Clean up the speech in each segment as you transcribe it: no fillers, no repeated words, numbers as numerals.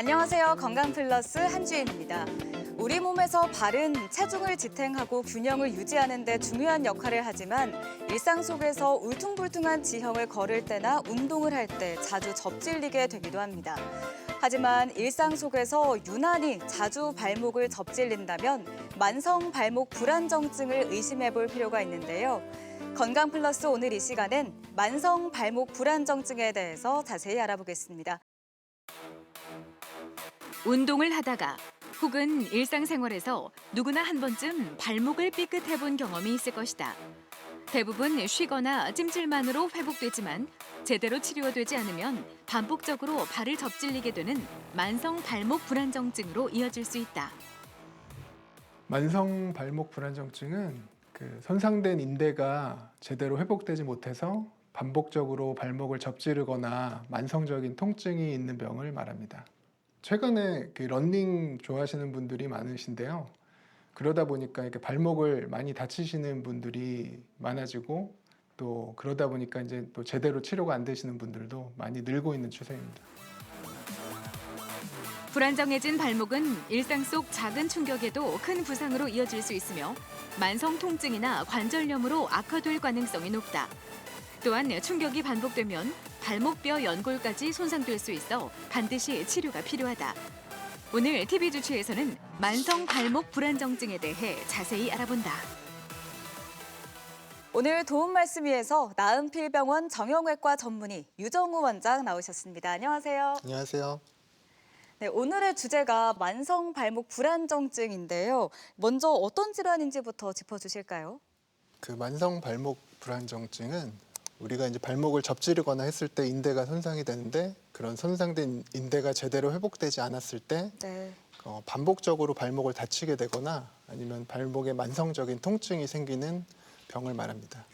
안녕하세요. 건강플러스 한주혜입니다. 우리 몸에서 바른 체중을 지탱하고 균형을 유지하는 데 중요한 역할을 하지만 일상 속에서 울퉁불퉁한 지형을 걸을 때나 운동을 할 때 자주 접질리게 되기도 합니다. 하지만 일상 속에서 유난히 자주 발목을 접질린다면 만성 발목 불안정증을 의심해 볼 필요가 있는데요. 건강플러스 오늘 이 시간엔 만성 발목 불안정증에 대해서 자세히 알아보겠습니다. 운동을 하다가 혹은 일상생활에서 누구나 한 번쯤 발목을 삐끗해 본 경험이 있을 것이다. 대부분 쉬거나 찜질만으로 회복되지만 제대로 치료되지 않으면 반복적으로 발을 접질리게 되는 만성 발목 불안정증으로 이어질 수 있다. 만성 발목 불안정증은 손상된 인대가 제대로 회복되지 못해서 반복적으로 발목을 접지르거나 만성적인 통증이 있는 병을 말합니다. 최근에 러닝 좋아하시는 분들이 많으신데요. 그러다 보니까 이렇게 발목을 많이 다치시는 분들이 많아지고 또 그러다 보니까 이제 또 제대로 치료가 안 되시는 분들도 많이 늘고 있는 추세입니다. 불안정해진 발목은 일상 속 작은 충격에도 큰 부상으로 이어질 수 있으며 만성 통증이나 관절염으로 악화될 가능성이 높다. 또한 충격이 반복되면 발목뼈 연골까지 손상될 수 있어 반드시 치료가 필요하다. 오늘 TV 주치에서는 만성 발목 불안정증에 대해 자세히 알아본다. 오늘 도움 말씀 위해서 나은필병원 정형외과 전문의 유정우 원장 나오셨습니다. 안녕하세요. 안녕하세요. 네, 오늘의 주제가 만성 발목 불안정증인데요. 먼저 어떤 질환인지부터 짚어주실까요? 만성 발목 불안정증은 우리가 이제 발목을 접지르거나 했을 때 인대가 손상이 되는데 그런 손상된 인대가 제대로 회복되지 않았을 때 네. 반복적으로 발목을 다치게 되거나 아니면 발목에 만성적인 통증이 생기는 병을 말합니다.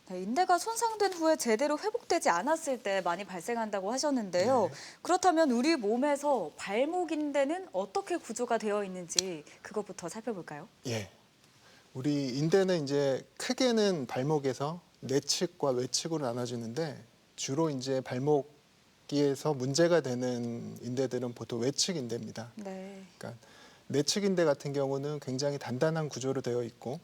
네, 인대가 손상된 후에 제대로 회복되지 않았을 때 많이 발생한다고 하셨는데요. 네. 그렇다면 우리 몸에서 발목 인대는 어떻게 구조가 되어 있는지 그것부터 살펴볼까요? 예. 우리 인대는 이제 크게는 발목에서 내측과 외측으로 나눠지는데 주로 이제 발목에서 문제가 되는 인대들은 보통 외측 인대입니다. 네. 그러니까 내측 인대 같은 경우는 굉장히 단단한 구조로 되어 있고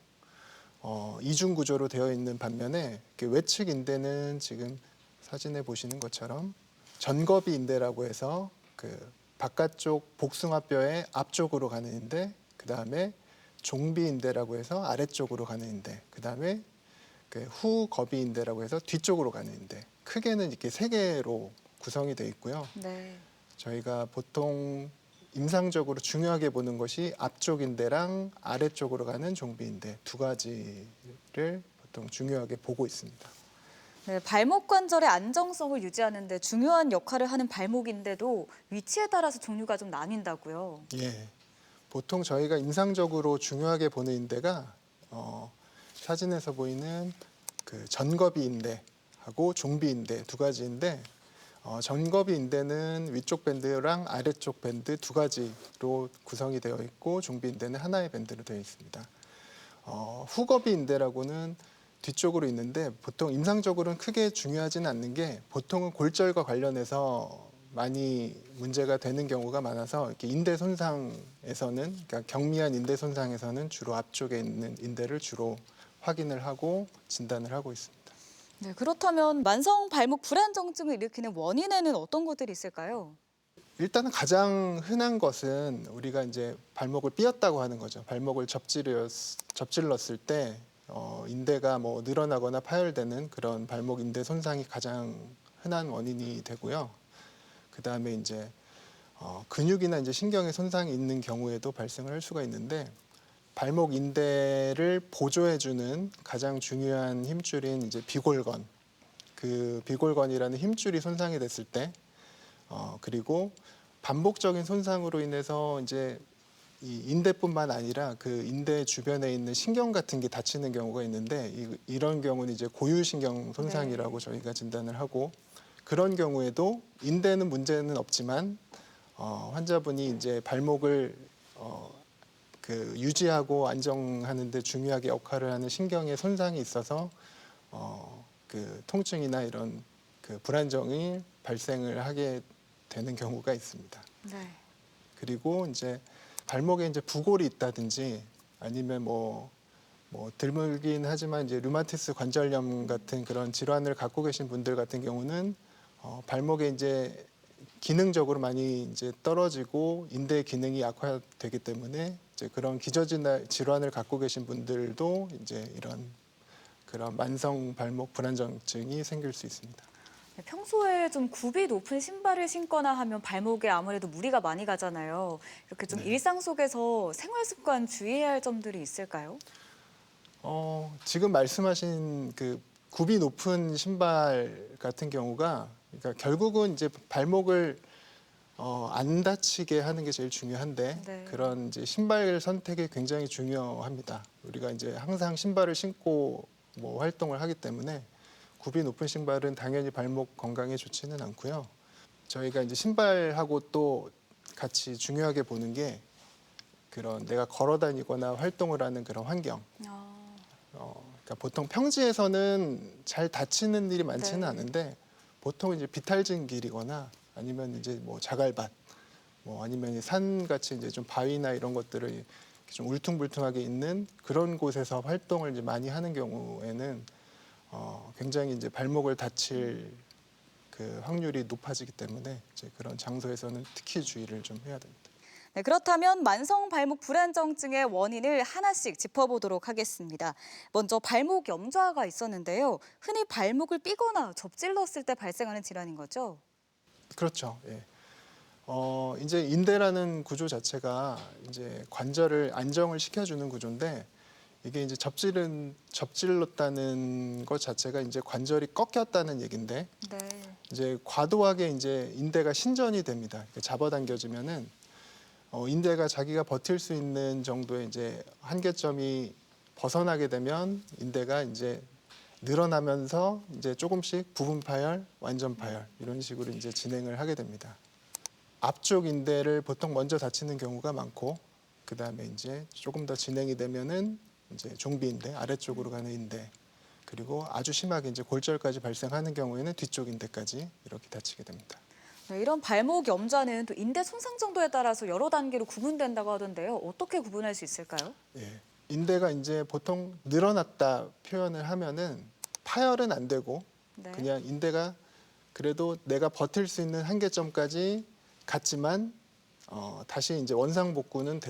이중 구조로 되어 있는 반면에 외측 인대는 지금 사진에 보시는 것처럼 전거비 인대라고 해서 바깥쪽 복숭아뼈의 앞쪽으로 가는 인대, 그 다음에 종비 인대라고 해서 아래쪽으로 가는 인대, 그 다음에 후거비 인대라고 해서 뒤쪽으로 가는 인대. 크게는 이렇게 세 개로 구성이 되어 있고요. 네. 저희가 보통 임상적으로 중요하게 보는 것이 앞쪽 인대랑 아래쪽으로 가는 종비 인대 두 가지를 보통 중요하게 보고 있습니다. 네, 발목 관절의 안정성을 유지하는 데 중요한 역할을 하는 발목인데도 위치에 따라서 종류가 좀 나뉜다고요. 예. 보통 저희가 임상적으로 중요하게 보는 인대가 사진에서 보이는 전거비 인대하고 종비 인대 두 가지인데 전거비 인대는 위쪽 밴드랑 아래쪽 밴드 두 가지로 구성이 되어 있고 종비 인대는 하나의 밴드로 되어 있습니다. 후거비 인대라고는 뒤쪽으로 있는데 보통 임상적으로는 크게 중요하지는 않는 게 보통은 골절과 관련해서 많이 문제가 되는 경우가 많아서 이렇게 인대 손상에서는 그러니까 경미한 인대 손상에서는 주로 앞쪽에 있는 인대를 주로 확인을 하고 진단을 하고 있습니다. 네, 그렇다면 만성 발목 불안정증을 일으키는 원인에는 어떤 것들이 있을까요? 일단은 가장 흔한 것은 우리가 이제 발목을 삐었다고 하는 거죠. 발목을 접질렀을 때 인대가 늘어나거나 파열되는 그런 발목 인대 손상이 가장 흔한 원인이 되고요. 그 다음에 이제 근육이나 이제 신경의 손상이 있는 경우에도 발생을 할 수가 있는데 발목 인대를 보조해주는 가장 중요한 힘줄인 이제 비골건, 그 비골건이라는 힘줄이 손상이 됐을 때, 그리고 반복적인 손상으로 인해서 이제 이 인대뿐만 아니라 그 인대 주변에 있는 신경 같은 게 다치는 경우가 있는데 이런 경우는 이제 고유신경 손상이라고 저희가 진단을 하고 그런 경우에도 인대는 문제는 없지만 환자분이 이제 발목을 유지하고 안정하는 데 중요하게 역할을 하는 신경의 손상이 있어서 통증이나 이런 불안정이 발생을 하게 되는 경우가 있습니다. 네. 그리고 이제 발목에 이제 부골이 있다든지 아니면 뭐 드물긴 하지만 이제 류마티스 관절염 같은 그런 질환을 갖고 계신 분들 같은 경우는 발목에 이제 기능적으로 많이 이제 떨어지고 인대 기능이 약화되기 때문에 이제 그런 질환을 갖고 계신 분들도 이제 이런 그런 만성 발목 불안정증이 생길 수 있습니다. 평소에 좀 굽이 높은 신발을 신거나 하면 발목에 아무래도 무리가 많이 가잖아요. 이렇게 좀 일상 속에서 생활 습관 주의해야 할 점들이 있을까요? 지금 말씀하신 그 굽이 높은 신발 같은 경우가 그러니까 결국은 이제 발목을 안 다치게 하는 게 제일 중요한데 네. 그런 이제 신발 선택이 굉장히 중요합니다. 우리가 이제 항상 신발을 신고 뭐 활동을 하기 때문에 굽이 높은 신발은 당연히 발목 건강에 좋지는 않고요. 저희가 이제 신발하고 또 같이 중요하게 보는 게 그런 내가 걸어 다니거나 활동을 하는 그런 환경. 그러니까 보통 평지에서는 잘 다치는 일이 많지는 네. 않은데 보통 이제 비탈진 길이거나 아니면 이제 뭐 자갈밭, 뭐 아니면 산 같이 이제 좀 바위나 이런 것들을 좀 울퉁불퉁하게 있는 그런 곳에서 활동을 이제 많이 하는 경우에는 굉장히 이제 발목을 다칠 그 확률이 높아지기 때문에 이제 그런 장소에서는 특히 주의를 좀 해야 됩니다. 네, 그렇다면 만성 발목 불안정증의 원인을 하나씩 짚어보도록 하겠습니다. 먼저 발목 염좌가 있었는데요. 흔히 발목을 삐거나 접질렀을 때 발생하는 질환인 거죠? 그렇죠. 예. 이제 인대라는 구조 자체가 이제 관절을 안정을 시켜주는 구조인데 이게 이제 접질렀다는 것 자체가 이제 관절이 꺾였다는 얘긴데 네. 이제 과도하게 이제 인대가 신전이 됩니다. 잡아당겨지면은 인대가 자기가 버틸 수 있는 정도의 이제 한계점이 벗어나게 되면 인대가 이제 늘어나면서 이제 조금씩 부분 파열, 완전 파열 이런 식으로 이제 진행을 하게 됩니다. 앞쪽 인대를 보통 먼저 다치는 경우가 많고 그다음에 이제 조금 더 진행이 되면은 이제 종비 인대, 아래쪽으로 가는 인대 그리고 아주 심하게 이제 골절까지 발생하는 경우에는 뒤쪽 인대까지 이렇게 다치게 됩니다. 네, 이런 발목 염좌는 또 인대 손상 정도에 따라서 여러 단계로 구분된다고 하던데요. 어떻게 구분할 수 있을까요? 예. 인대가 이제 보통 늘어났다 표현을 하면은 파열은 안 되고 네. 그냥 인대가 그래도 내가 버틸 수 있는 한계점까지 갔지만 다시 이제 원상복구는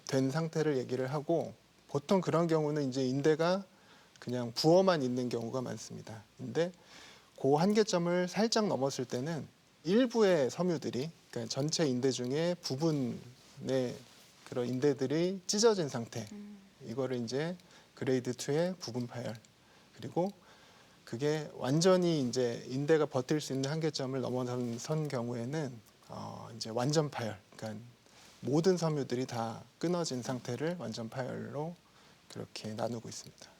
된 상태를 얘기를 하고 보통 그런 경우는 이제 인대가 그냥 부어만 있는 경우가 많습니다. 근데 그 한계점을 살짝 넘었을 때는 일부의 섬유들이 그러니까 전체 인대 중에 부분의 그런 인대들이 찢어진 상태 이거를 이제 그레이드 2의 부분 파열 그리고 그게 완전히 이제 인대가 버틸 수 있는 한계점을 넘어선 경우에는 이제 완전 파열 그러니까 모든 섬유들이 다 끊어진 상태를 완전 파열로 그렇게 나누고 있습니다.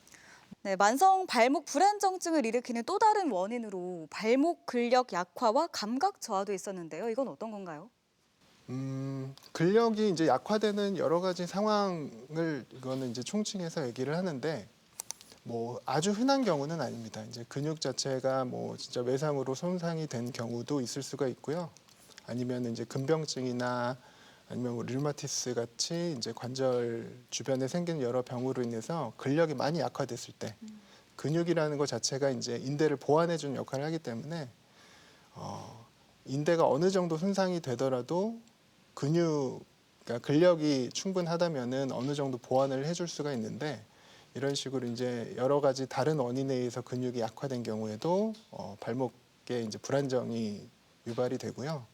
네, 만성 발목 불안정증을 일으키는 또 다른 원인으로 발목 근력 약화와 감각 저하도 있었는데요. 이건 어떤 건가요? 근력이 이제 약화되는 여러 가지 상황을 이거는 이제 총칭해서 얘기를 하는데 뭐 아주 흔한 경우는 아닙니다. 이제 근육 자체가 뭐 진짜 외상으로 손상이 된 경우도 있을 수가 있고요. 아니면 이제 근병증이나 아니면 뭐 류마티스 같이 이제 관절 주변에 생긴 여러 병으로 인해서 근력이 많이 약화됐을 때 근육이라는 것 자체가 이제 인대를 보완해 주는 역할을 하기 때문에 인대가 어느 정도 손상이 되더라도 그러니까 근력이 충분하다면은 어느 정도 보완을 해줄 수가 있는데 이런 식으로 이제 여러 가지 다른 원인에 의해서 근육이 약화된 경우에도 발목에 이제 불안정이 유발이 되고요.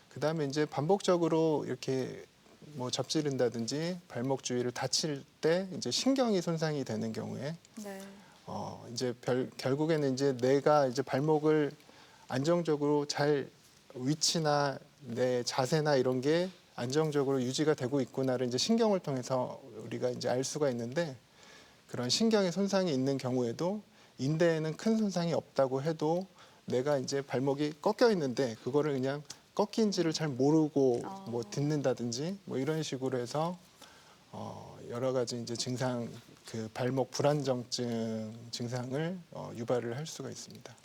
그다음에 이제 반복적으로 이렇게 뭐 접지른다든지 발목 주위를 다칠 때 이제 신경이 손상이 되는 경우에 네. 이제 결국에는 이제 내가 이제 발목을 안정적으로 잘 위치나 내 자세나 이런 게 안정적으로 유지가 되고 있구나를 이제 신경을 통해서 우리가 이제 알 수가 있는데 그런 신경의 손상이 있는 경우에도 인대에는 큰 손상이 없다고 해도 내가 이제 발목이 꺾여 있는데 그거를 그냥 꺾인지를 잘 모르고 뭐 딛는다든지 뭐 이런 식으로 해서 여러 가지 이제 증상 그 발목 불안정증 증상을 유발을 할 수가 있습니다.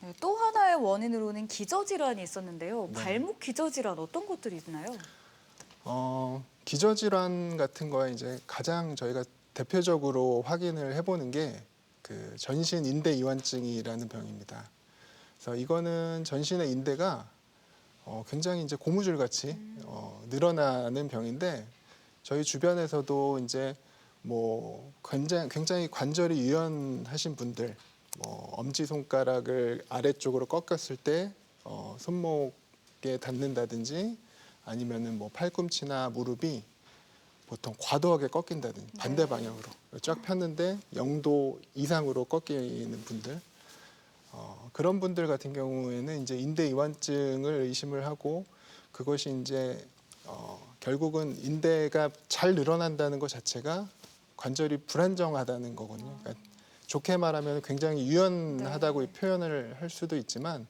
네, 또 하나의 원인으로는 기저질환이 있었는데요. 네. 발목 기저질환 어떤 것들이 있나요? 기저질환 같은 거에 이제 가장 저희가 대표적으로 확인을 해보는 게 그 전신 인대 이완증이라는 병입니다. 그래서 이거는 전신의 인대가 굉장히 이제 고무줄 같이 늘어나는 병인데 저희 주변에서도 이제 뭐 굉장히 관절이 유연하신 분들, 뭐 엄지 손가락을 아래쪽으로 꺾었을 때 손목에 닿는다든지 아니면은 뭐 팔꿈치나 무릎이 보통 과도하게 꺾인다든지 반대 방향으로 쫙 폈는데 0도 이상으로 꺾이는 분들, 그런 분들 같은 경우에는 이제 인대 이완증을 의심을 하고 그것이 이제 결국은 인대가 잘 늘어난다는 것 자체가 관절이 불안정하다는 거거든요. 그러니까 좋게 말하면 굉장히 유연하다고 표현을 할 수도 있지만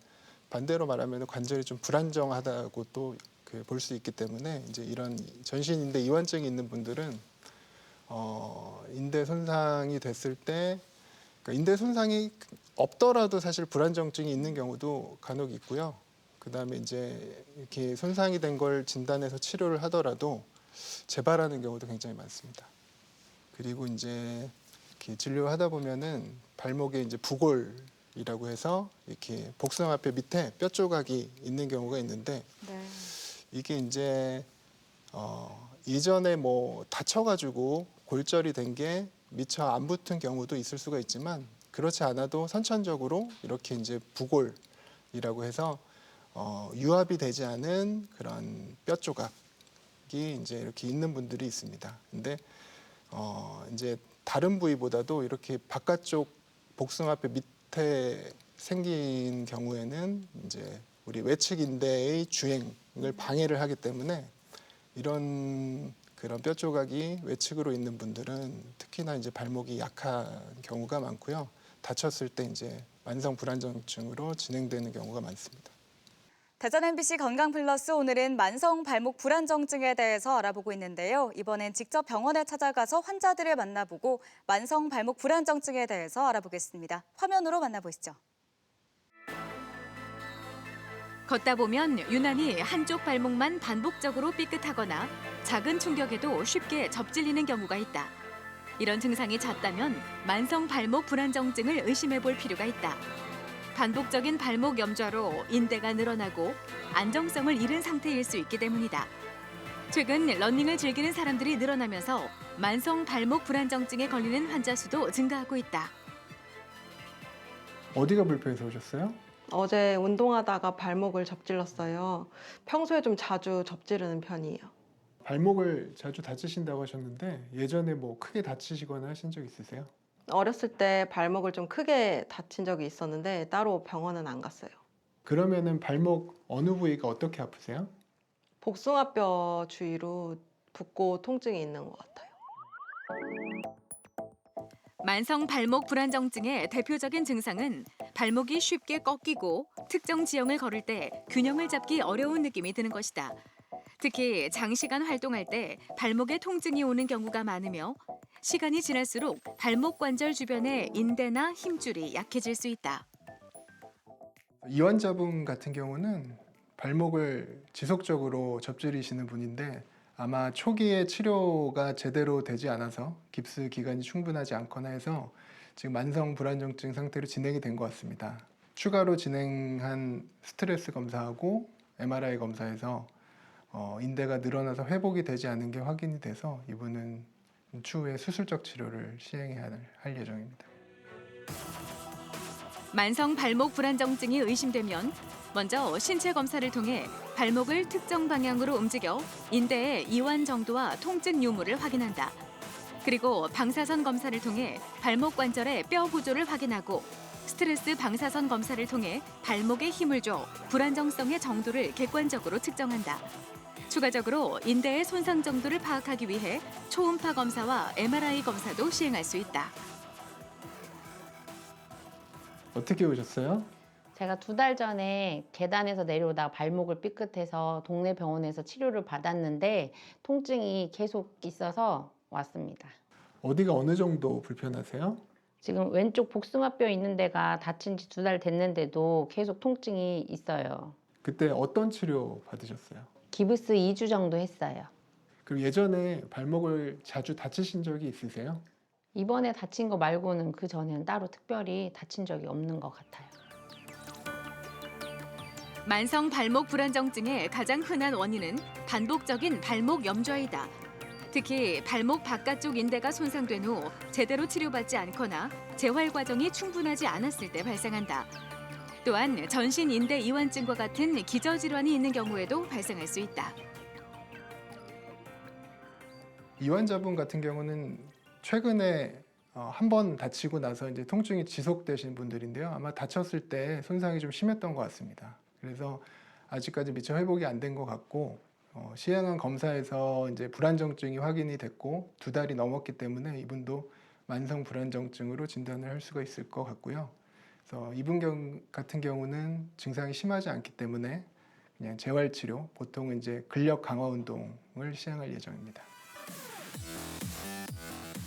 반대로 말하면 관절이 좀 불안정하다고 또 볼 수 있기 때문에 이제 이런 전신 인대 이완증이 있는 분들은 인대 손상이 됐을 때 그러니까 인대 손상이 없더라도 사실 불안정증이 있는 경우도 간혹 있고요. 그다음에 이제 이렇게 손상이 된 걸 진단해서 치료를 하더라도 재발하는 경우도 굉장히 많습니다. 그리고 이제 이렇게 진료하다 보면은 발목에 이제 부골이라고 해서 이렇게 복숭아뼈 밑에 뼈 조각이 있는 경우가 있는데 네. 이게 이제 이전에 뭐 다쳐가지고 골절이 된 게 미처 안 붙은 경우도 있을 수가 있지만 그렇지 않아도 선천적으로 이렇게 이제 부골이라고 해서 유합이 되지 않은 그런 뼈 조각이 이제 이렇게 있는 분들이 있습니다. 근데 이제 다른 부위보다도 이렇게 바깥쪽 복숭아뼈 밑에 생긴 경우에는 이제 우리 외측 인대의 주행을 방해를 하기 때문에 이런 그런 뼈 조각이 외측으로 있는 분들은 특히나 이제 발목이 약한 경우가 많고요. 다쳤을 때 이제 만성 불안정증으로 진행되는 경우가 많습니다. 대전 MBC 건강플러스 오늘은 만성 발목 불안정증에 대해서 알아보고 있는데요. 이번엔 직접 병원에 찾아가서 환자들을 만나보고 만성 발목 불안정증에 대해서 알아보겠습니다. 화면으로 만나보시죠. 걷다 보면 유난히 한쪽 발목만 반복적으로 삐끗하거나 작은 충격에도 쉽게 접질리는 경우가 있다. 이런 증상이 잦다면 만성 발목 불안정증을 의심해 볼 필요가 있다. 반복적인 발목 염좌로 인대가 늘어나고 안정성을 잃은 상태일 수 있기 때문이다. 최근 러닝을 즐기는 사람들이 늘어나면서 만성 발목 불안정증에 걸리는 환자 수도 증가하고 있다. 어디가 불편해서 오셨어요? 어제 운동하다가 발목을 접질렀어요. 평소에 좀 자주 접지르는 편이에요. 발목을 자주 다치신다고 하셨는데 예전에 뭐 크게 다치시거나 하신 적 있으세요? 어렸을 때 발목을 좀 크게 다친 적이 있었는데 따로 병원은 안 갔어요. 그러면은 발목 어느 부위가 어떻게 아프세요? 복숭아뼈 주위로 붓고 통증이 있는 것 같아요. 만성 발목 불안정증의 대표적인 증상은 발목이 쉽게 꺾이고 특정 지형을 걸을 때 균형을 잡기 어려운 느낌이 드는 것이다. 특히 장시간 활동할 때 발목에 통증이 오는 경우가 많으며 시간이 지날수록 발목 관절 주변의 인대나 힘줄이 약해질 수 있다. 이완자분 같은 경우는 발목을 지속적으로 접질리시는 분인데 아마 초기에 치료가 제대로 되지 않아서 깁스 기간이 충분하지 않거나 해서 지금 만성 불안정증 상태로 진행이 된 것 같습니다. 추가로 진행한 스트레스 검사하고 MRI 검사에서 인대가 늘어나서 회복이 되지 않은 게 확인이 돼서 이분은 추후에 수술적 치료를 시행해야 할 예정입니다. 만성 발목 불안정증이 의심되면 먼저 신체 검사를 통해 발목을 특정 방향으로 움직여 인대의 이완 정도와 통증 유무를 확인한다. 그리고 방사선 검사를 통해 발목 관절의 뼈 구조를 확인하고 스트레스 방사선 검사를 통해 발목에 힘을 줘 불안정성의 정도를 객관적으로 측정한다. 추가적으로 인대의 손상 정도를 파악하기 위해 초음파 검사와 MRI 검사도 시행할 수 있다. 어떻게 오셨어요? 제가 2달 전에 계단에서 내려오다가 발목을 삐끗해서 동네 병원에서 치료를 받았는데 통증이 계속 있어서 왔습니다. 어디가 어느 정도 불편하세요? 지금 왼쪽 복숭아뼈 있는 데가 다친 지 2달 됐는데도 계속 통증이 있어요. 그때 어떤 치료 받으셨어요? 기브스 2주 정도 했어요. 그리고 예전에 발목을 자주 다치신 적이 있으세요? 이번에 다친 거 말고는 그 전에는 따로 특별히 다친 적이 없는 것 같아요. 만성 발목 불안정증의 가장 흔한 원인은 반복적인 발목 염좌이다. 특히 발목 바깥쪽 인대가 손상된 후 제대로 치료받지 않거나 재활 과정이 충분하지 않았을 때 발생한다. 또한 전신 인대 이완증과 같은 기저 질환이 있는 경우에도 발생할 수 있다. 이완자분 같은 경우는 최근에 한 번 다치고 나서 이제 통증이 지속되신 분들인데요. 아마 다쳤을 때 손상이 좀 심했던 것 같습니다. 그래서 아직까지 미처 회복이 안 된 것 같고 시행한 검사에서 이제 불안정증이 확인이 됐고 2달이 넘었기 때문에 이분도 만성 불안정증으로 진단을 할 수가 있을 것 같고요. 그래서 이분 같은 경우는 증상이 심하지 않기 때문에 그냥 재활치료, 보통은 이제 근력 강화 운동을 시행할 예정입니다.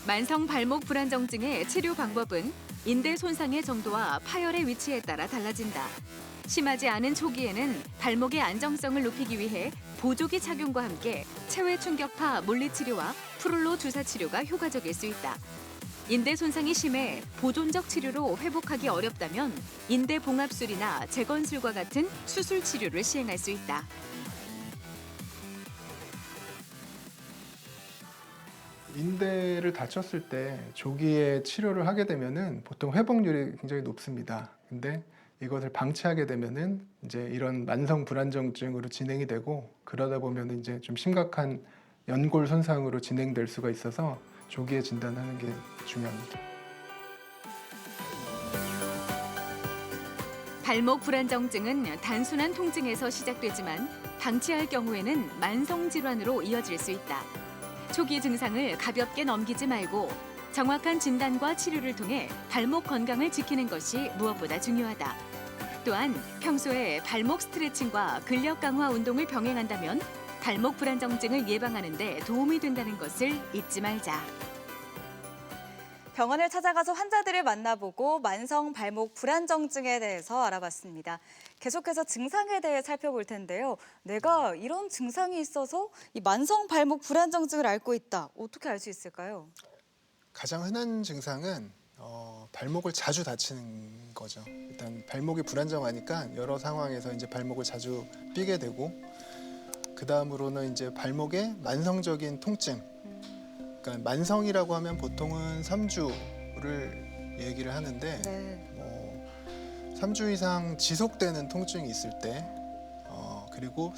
만성 발목 불안정증의 치료 방법은 인대 손상의 정도와 파열의 위치에 따라 달라진다. 심하지 않은 초기에는 발목의 안정성을 높이기 위해 보조기 착용과 함께 체외 충격파 물리치료와 프롤로 주사 치료가 효과적일 수 있다. 인대 손상이 심해 보존적 치료로 회복하기 어렵다면 인대 봉합술이나 재건술과 같은 수술 치료를 시행할 수 있다. 인대를 다쳤을 때 조기에 치료를 하게 되면은 보통 회복률이 굉장히 높습니다. 근데 이것을 방치하게 되면은 이제 이런 만성 불안정증으로 진행이 되고 그러다 보면 이제 좀 심각한 연골 손상으로 진행될 수가 있어서 조기에 진단하는 게 중요합니다. 발목 불안정증은 단순한 통증에서 시작되지만 방치할 경우에는 만성 질환으로 이어질 수 있다. 초기 증상을 가볍게 넘기지 말고 정확한 진단과 치료를 통해 발목 건강을 지키는 것이 무엇보다 중요하다. 또한 평소에 발목 스트레칭과 근력 강화 운동을 병행한다면 발목 불안정증을 예방하는 데 도움이 된다는 것을 잊지 말자. 병원을 찾아가서 환자들을 만나보고 만성 발목 불안정증에 대해서 알아봤습니다. 계속해서 증상에 대해 살펴볼 텐데요. 내가 이런 증상이 있어서 이 만성 발목 불안정증을 앓고 있다. 어떻게 알 수 있을까요? 가장 흔한 증상은 발목을 자주 다치는 거죠. 일단 발목이 불안정하니까 여러 상황에서 이제 발목을 자주 삐게 되고 그 다음으로는 이제 발목의 만성적인 통증. 그러니까 만성이라고 하면 보통은 3주를 얘기를 하는데 네. 3주 이상 지속되는 통증이 있을 때 그리고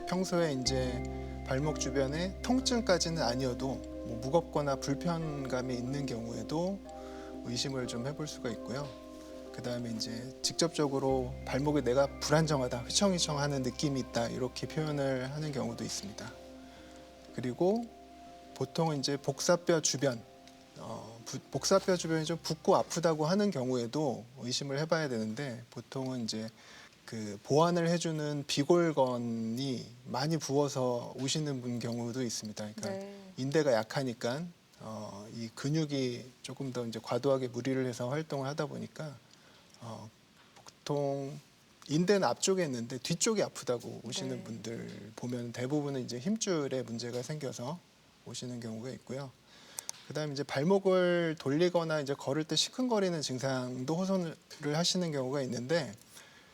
평소에 이제 발목 주변에 통증까지는 아니어도 뭐 무겁거나 불편감이 있는 경우에도 의심을 좀 해볼 수가 있고요. 그 다음에 이제 직접적으로 발목에 내가 불안정하다, 휘청휘청하는 느낌이 있다 이렇게 표현을 하는 경우도 있습니다. 그리고 보통은 이제 복사뼈 주변, 복사뼈 주변이 좀 붓고 아프다고 하는 경우에도 의심을 해봐야 되는데 보통은 이제 그 보완을 해주는 비골건이 많이 부어서 오시는 분 경우도 있습니다. 그러니까 네. 인대가 약하니까 이 근육이 조금 더 이제 과도하게 무리를 해서 활동을 하다 보니까 보통 인대는 앞쪽에 있는데 뒤쪽이 아프다고 오시는 네. 분들 보면 대부분은 이제 힘줄에 문제가 생겨서 오시는 경우가 있고요. 그다음에 이제 발목을 돌리거나 이제 걸을 때 시큰거리는 증상도 호소를 하시는 경우가 있는데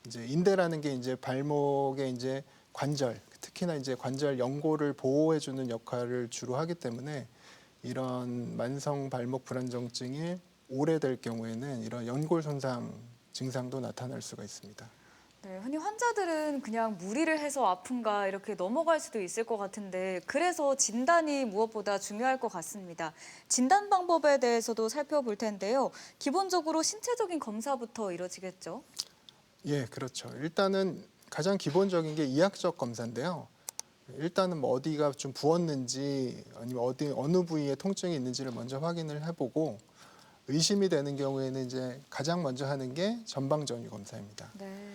이제 인대라는 게 이제 발목의 이제 관절, 특히나 이제 관절 연골을 보호해주는 역할을 주로 하기 때문에 이런 만성 발목 불안정증이 오래될 경우에는 이런 연골 손상 증상도 나타날 수가 있습니다. 네, 흔히 환자들은 그냥 무리를 해서 아픈가 이렇게 넘어갈 수도 있을 것 같은데 그래서 진단이 무엇보다 중요할 것 같습니다. 진단 방법에 대해서도 살펴볼 텐데요. 기본적으로 신체적인 검사부터 이루어지겠죠? 예, 그렇죠. 일단은 가장 기본적인 게 이학적 검사인데요. 일단은 뭐 어디가 좀 부었는지 아니면 어느 부위에 통증이 있는지를 먼저 확인을 해보고 의심이 되는 경우에는 이제 가장 먼저 하는 게 전방정위 검사입니다. 네.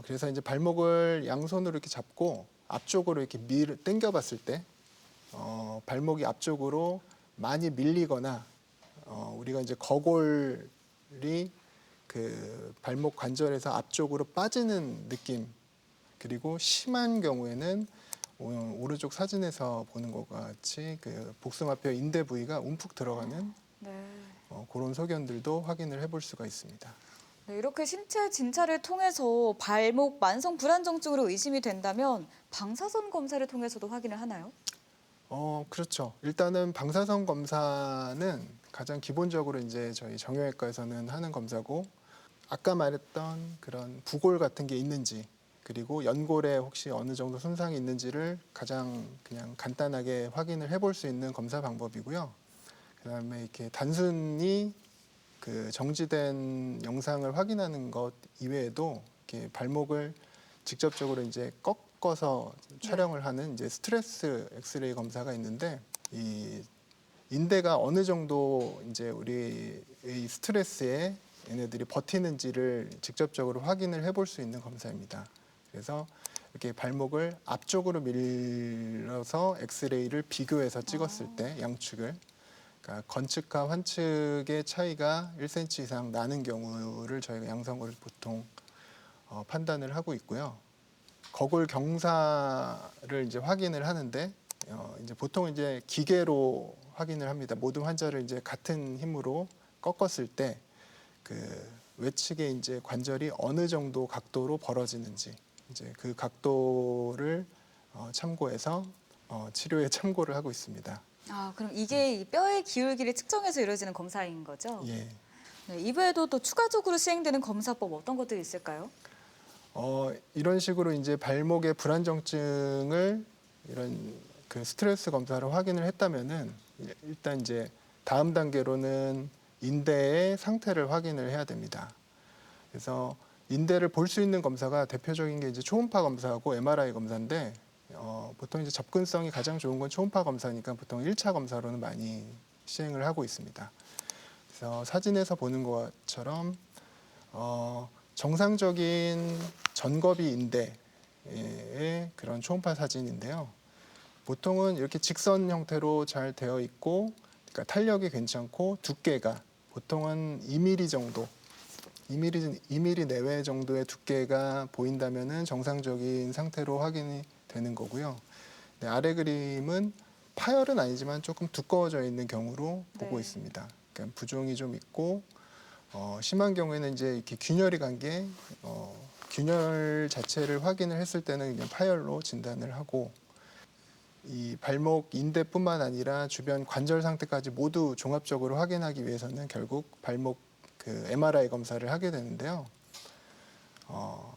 그래서 이제 발목을 양손으로 이렇게 잡고 앞쪽으로 이렇게 당겨봤을 때 발목이 앞쪽으로 많이 밀리거나 우리가 이제 거골이 그 발목 관절에서 앞쪽으로 빠지는 느낌 그리고 심한 경우에는 오른쪽 사진에서 보는 것과 같이 그 복숭아뼈 인대 부위가 움푹 들어가는 네. 그런 소견들도 확인을 해볼 수가 있습니다. 네, 이렇게 신체 진찰을 통해서 발목 만성 불안정증으로 의심이 된다면 방사선 검사를 통해서도 확인을 하나요? 그렇죠. 일단은 방사선 검사는 가장 기본적으로 이제 저희 정형외과에서는 하는 검사고, 아까 말했던 그런 부골 같은 게 있는지, 그리고 연골에 혹시 어느 정도 손상이 있는지를 가장 그냥 간단하게 확인을 해볼 수 있는 검사 방법이고요. 그다음에 이렇게 단순히 그 정지된 영상을 확인하는 것 이외에도 이렇게 발목을 직접적으로 이제 꺾어서 촬영을 하는 이제 스트레스 엑스레이 검사가 있는데, 이 인대가 어느 정도 이제 우리의 스트레스에 얘네들이 버티는지를 직접적으로 확인을 해볼 수 있는 검사입니다. 그래서 이렇게 발목을 앞쪽으로 밀어서 엑스레이를 비교해서 찍었을 때 양측을, 그러니까 건측과 환측의 차이가 1cm 이상 나는 경우를 저희가 양성고를 보통 판단을 하고 있고요. 거골 경사를 이제 확인을 하는데, 이제 보통 이제 기계로 확인을 합니다. 모든 환자를 이제 같은 힘으로 꺾었을 때 그 외측의 이제 관절이 어느 정도 각도로 벌어지는지, 이제 그 각도를 참고해서 치료에 참고를 하고 있습니다. 아, 그럼 이게 이 뼈의 기울기를 측정해서 이루어지는 검사인 거죠? 예. 네, 이외에도 또 추가적으로 시행되는 검사법 어떤 것들이 있을까요? 이런 식으로 이제 발목의 불안정증을 이런 그 스트레스 검사로 확인을 했다면은 일단 이제 다음 단계로는 인대의 상태를 확인을 해야 됩니다. 그래서 인대를 볼 수 있는 검사가 대표적인 게 이제 초음파 검사하고 MRI 검사인데, 보통 이제 접근성이 가장 좋은 건 초음파 검사니까 보통 1차 검사로는 많이 시행을 하고 있습니다. 그래서 사진에서 보는 것처럼 정상적인 전거비 인대의 그런 초음파 사진인데요. 보통은 이렇게 직선 형태로 잘 되어 있고, 그러니까 탄력이 괜찮고 두께가 보통은 2mm 정도, 2mm 내외 정도의 두께가 보인다면은 정상적인 상태로 확인이 되는 거고요. 네, 아래 그림은 파열은 아니지만 조금 두꺼워져 있는 경우로 보고 네. 있습니다. 그러니까 부종이 좀 있고, 심한 경우에는 이제 이렇게 균열이 간 게 균열 자체를 확인을 했을 때는 그냥 파열로 진단을 하고, 이 발목 인대뿐만 아니라 주변 관절 상태까지 모두 종합적으로 확인하기 위해서는 결국 발목 그 MRI 검사를 하게 되는데요.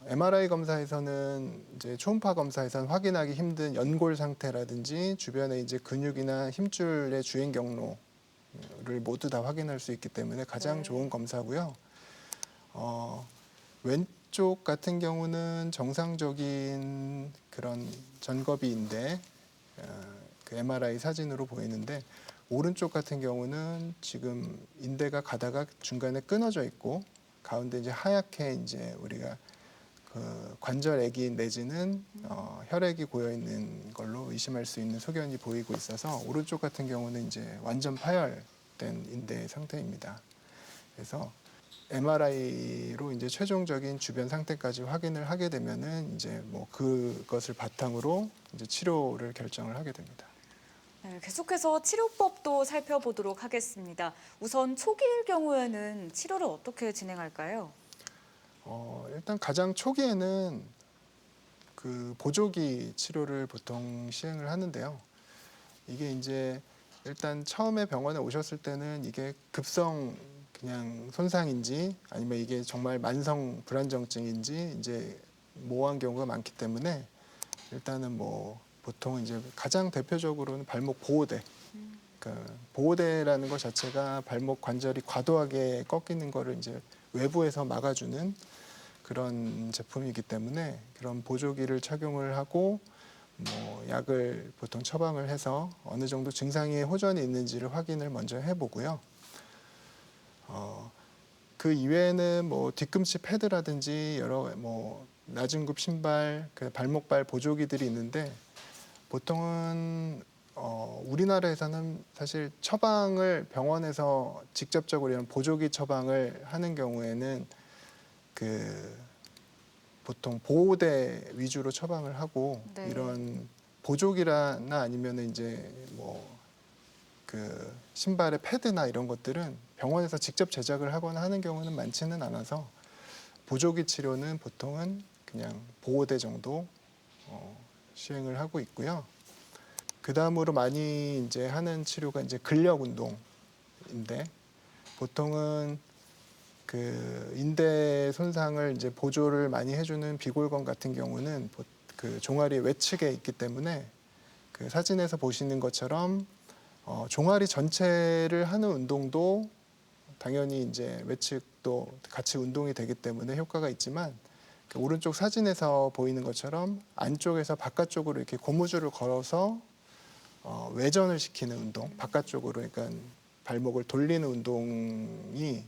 MRI 검사에서는 이제 초음파 검사에서는 확인하기 힘든 연골 상태라든지 주변에 이제 근육이나 힘줄의 주행 경로를 모두 다 확인할 수 있기 때문에 가장 네. 좋은 검사고요. 왼쪽 같은 경우는 정상적인 그런 전거비인데 그 MRI 사진으로 보이는데, 오른쪽 같은 경우는 지금 인대가 가다가 중간에 끊어져 있고 가운데 이제 하얗게 이제 우리가 그 관절액이 내지는 혈액이 고여 있는 걸로 의심할 수 있는 소견이 보이고 있어서 오른쪽 같은 경우는 이제 완전 파열된 인대 상태입니다. 그래서 MRI로 이제 최종적인 주변 상태까지 확인을 하게 되면은 이제 뭐 그것을 바탕으로 이제 치료를 결정을 하게 됩니다. 네, 계속해서 치료법도 살펴보도록 하겠습니다. 우선 초기일 경우에는 치료를 어떻게 진행할까요? 일단 가장 초기에는 그 보조기 치료를 보통 시행을 하는데요. 이게 이제 일단 처음에 병원에 오셨을 때는 이게 급성 그냥 손상인지 아니면 이게 정말 만성 불안정증인지 이제 모호한 경우가 많기 때문에 일단은 뭐 보통 이제 가장 대표적으로는 발목 보호대. 그러니까 보호대라는 것 자체가 발목 관절이 과도하게 꺾이는 거를 이제 외부에서 막아주는 그런 제품이기 때문에 그런 보조기를 착용을 하고 뭐 약을 보통 처방을 해서 어느 정도 증상이 호전이 있는지를 확인을 먼저 해보고요. 그 이외에는 뭐 뒤꿈치 패드라든지 여러 뭐 낮은 급 신발, 그 발목발 보조기들이 있는데 보통은 우리나라에서는 사실 처방을 병원에서 직접적으로 이런 보조기 처방을 하는 경우에는 그 보통 보호대 위주로 처방을 하고 네. 이런 보조기나 아니면 이제 뭐 그 신발의 패드나 이런 것들은 병원에서 직접 제작을 하거나 하는 경우는 많지는 않아서 보조기 치료는 보통은 그냥 보호대 정도 시행을 하고 있고요. 그 다음으로 많이 이제 하는 치료가 이제 근력 운동인데 보통은 그 인대 손상을 이제 보조를 많이 해주는 비골건 같은 경우는 그 종아리 외측에 있기 때문에 그 사진에서 보시는 것처럼 종아리 전체를 하는 운동도 당연히 이제 외측도 같이 운동이 되기 때문에 효과가 있지만 그 오른쪽 사진에서 보이는 것처럼 안쪽에서 바깥쪽으로 이렇게 고무줄을 걸어서 외전을 시키는 운동, 바깥쪽으로 그러니까 발목을 돌리는 운동이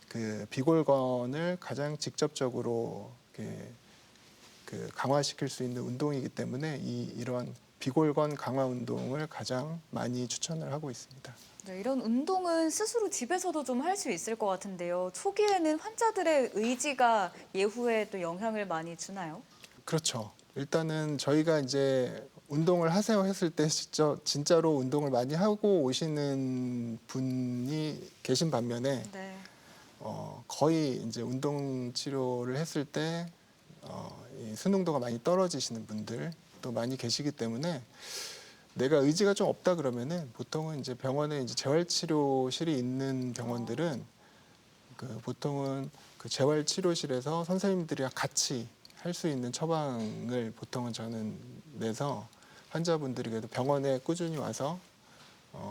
그 비골건을 가장 직접적으로 이렇게 그 강화시킬 수 있는 운동이기 때문에 이런 비골건 강화 운동을 가장 많이 추천을 하고 있습니다. 네, 이런 운동은 스스로 집에서도 좀 할 수 있을 것 같은데요. 초기에는 환자들의 의지가 예후에 또 영향을 많이 주나요? 그렇죠. 일단은 저희가 이제 운동을 하세요 했을 때 진짜로 운동을 많이 하고 오시는 분이 계신 반면에 네. 거의 이제 운동 치료를 했을 때 이 순응도가 많이 떨어지시는 분들도 많이 계시기 때문에 내가 의지가 좀 없다 그러면은 보통은 이제 병원에 이제 재활치료실이 있는 병원들은 그 보통은 그 재활치료실에서 선생님들이랑 같이 할 수 있는 처방을 보통은 저는 내서 환자분들이 그래도 병원에 꾸준히 와서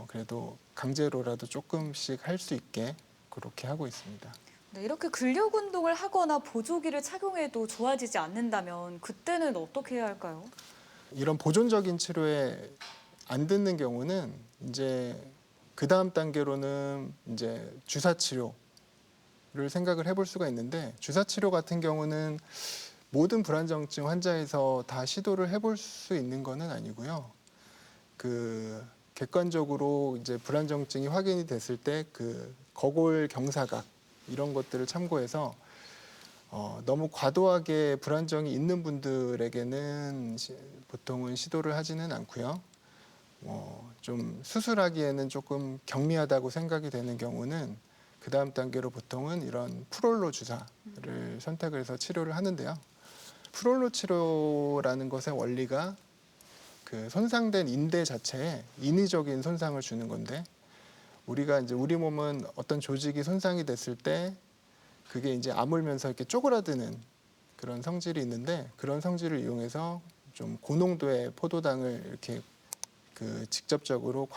그래도 강제로라도 조금씩 할 수 있게 그렇게 하고 있습니다. 네, 이렇게 근력 운동을 하거나 보조기를 착용해도 좋아지지 않는다면 그때는 어떻게 해야 할까요? 이런 보존적인 치료에 안 듣는 경우는 이제 그 다음 단계로는 이제 주사 치료를 생각을 해볼 수가 있는데 주사 치료 같은 경우는 모든 불안정증 환자에서 다 시도를 해볼 수 있는 것은 아니고요. 그 객관적으로 이제 불안정증이 확인이 됐을 때 그 거골 경사각 이런 것들을 참고해서 너무 과도하게 불안정이 있는 분들에게는 보통은 시도를 하지는 않고요. 좀 수술하기에는 조금 경미하다고 생각이 되는 경우는 그 다음 단계로 보통은 이런 프롤로 주사를 선택을 해서 치료를 하는데요. 프롤로 치료라는 것의 원리가 그 손상된 인대 자체에 인위적인 손상을 주는 건데 우리가 이제 우리 몸은 어떤 조직이 손상이 됐을 때 그게 이제 아물면서 이렇게 쪼그라드는 그런 성질이 있는데 그런 성질을 이용해서 좀 고농도의 포도당을 이렇게 그 직접적으로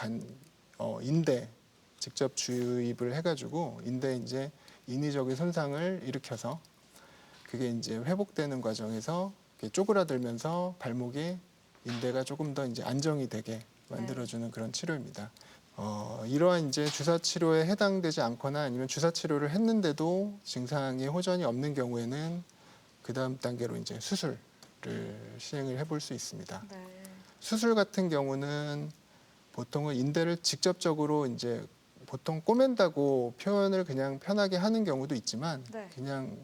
인대 직접 주입을 해가지고 인대에 이제 인위적인 손상을 일으켜서 그게 이제 회복되는 과정에서 쪼그라들면서 발목에 인대가 조금 더 이제 안정이 되게 만들어주는 그런 치료입니다. 이러한 이제 주사 치료에 해당되지 않거나 아니면 주사 치료를 했는데도 증상에 호전이 없는 경우에는 그 다음 단계로 이제 수술을 시행을 해볼 수 있습니다. 네. 수술 같은 경우는 보통은 인대를 직접적으로 이제 보통 꼬맨다고 표현을 그냥 편하게 하는 경우도 있지만 네. 그냥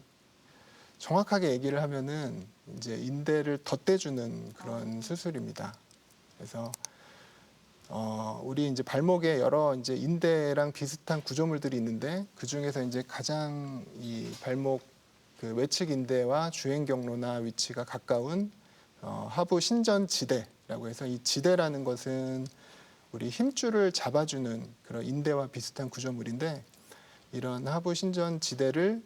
정확하게 얘기를 하면은 이제 인대를 덧대주는 그런 수술입니다. 그래서 우리 이제 발목에 여러 이제 인대랑 비슷한 구조물들이 있는데 그 중에서 이제 가장 이 발목 그 외측 인대와 주행 경로나 위치가 가까운 하부 신전 지대라고 해서 이 지대라는 것은 우리 힘줄을 잡아주는 그런 인대와 비슷한 구조물인데 이런 하부 신전 지대를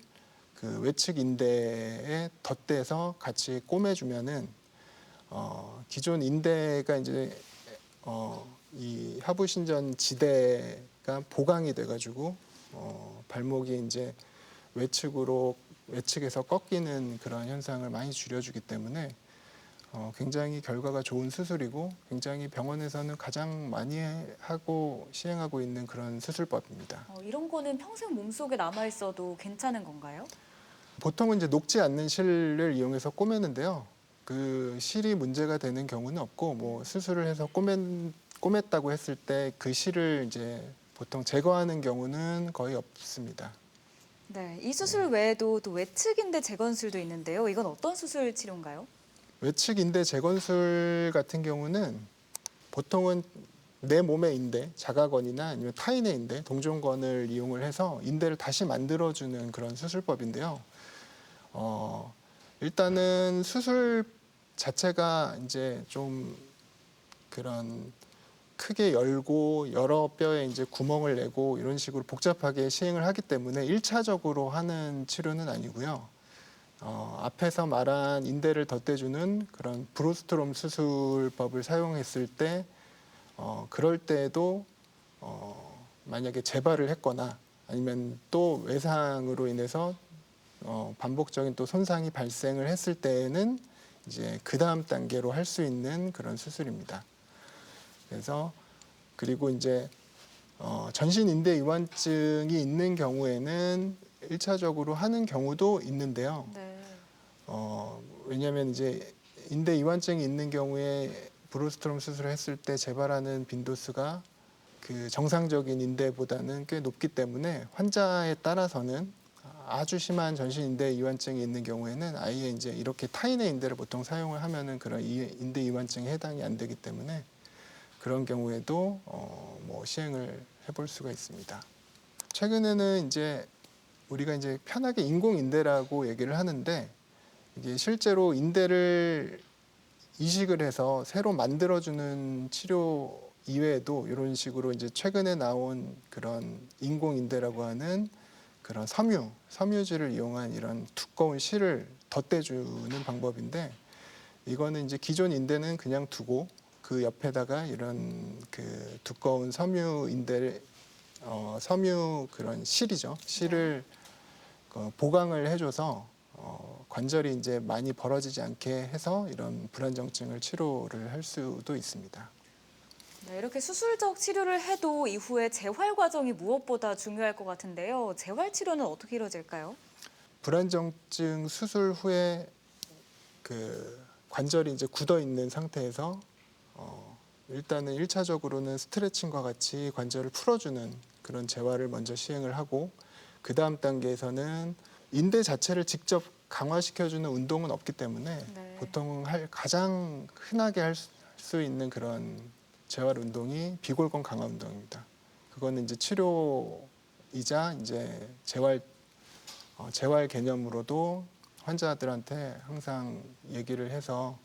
그 외측 인대에 덧대서 같이 꼬매주면은 기존 인대가 이제 이 하부 신전 지대가 보강이 돼가지고 발목이 이제 외측에서 꺾이는 그런 현상을 많이 줄여주기 때문에 굉장히 결과가 좋은 수술이고 굉장히 병원에서는 가장 많이 하고 시행하고 있는 그런 수술법입니다. 이런 거는 평생 몸속에 남아 있어도 괜찮은 건가요? 보통은 이제 녹지 않는 실을 이용해서 꼬매는데요. 그 실이 문제가 되는 경우는 없고 뭐 수술을 해서 꼬맸다고 했을 때 그 실을 이제 보통 제거하는 경우는 거의 없습니다. 네, 이 수술 외에도 또 외측인대 재건술도 있는데요. 이건 어떤 수술 치료인가요? 외측 인대 재건술 같은 경우는 보통은 내 몸의 인대, 자가건이나 아니면 타인의 인대, 동종건을 이용을 해서 인대를 다시 만들어주는 그런 수술법인데요. 일단은 수술 자체가 이제 좀 그런 크게 열고 여러 뼈에 이제 구멍을 내고 이런 식으로 복잡하게 시행을 하기 때문에 1차적으로 하는 치료는 아니고요. 앞에서 말한 인대를 덧대주는 그런 브로스트롬 수술법을 사용했을 때 그럴 때에도 만약에 재발을 했거나 아니면 또 외상으로 인해서 반복적인 또 손상이 발생을 했을 때에는 이제 그 다음 단계로 할 수 있는 그런 수술입니다. 그래서 그리고 이제 전신 인대 이완증이 있는 경우에는 1차적으로 하는 경우도 있는데요. 네. 왜냐하면 이제 인대 이완증이 있는 경우에 브로스트롬 수술을 했을 때 재발하는 빈도수가 그 정상적인 인대보다는 꽤 높기 때문에 환자에 따라서는 아주 심한 전신 인대 이완증이 있는 경우에는 아예 이제 이렇게 타인의 인대를 보통 사용을 하면은 그런 인대 이완증에 해당이 안 되기 때문에 그런 경우에도 뭐 시행을 해볼 수가 있습니다. 최근에는 이제 우리가 이제 편하게 인공 인대라고 얘기를 하는데 이게 실제로 인대를 이식을 해서 새로 만들어주는 치료 이외에도 이런 식으로 이제 최근에 나온 그런 인공 인대라고 하는 그런 섬유질을 이용한 이런 두꺼운 실을 덧대주는 방법인데 이거는 이제 기존 인대는 그냥 두고 그 옆에다가 이런 그 두꺼운 섬유 인대를 섬유 그런 실이죠. 실을 보강을 해줘서 관절이 이제 많이 벌어지지 않게 해서 이런 불안정증을 치료를 할 수도 있습니다. 네, 이렇게 수술적 치료를 해도 이후에 재활 과정이 무엇보다 중요할 것 같은데요. 재활 치료는 어떻게 이루어질까요? 불안정증 수술 후에 그 관절이 이제 굳어 있는 상태에서 일단은 1차적으로는 스트레칭과 같이 관절을 풀어주는 그런 재활을 먼저 시행을 하고 그 다음 단계에서는 인대 자체를 직접 강화시켜주는 운동은 없기 때문에 네. 보통 가장 흔하게 할 수 있는 그런 재활 운동이 비골권 강화 운동입니다. 그거는 이제 치료이자 이제 재활 개념으로도 환자들한테 항상 얘기를 해서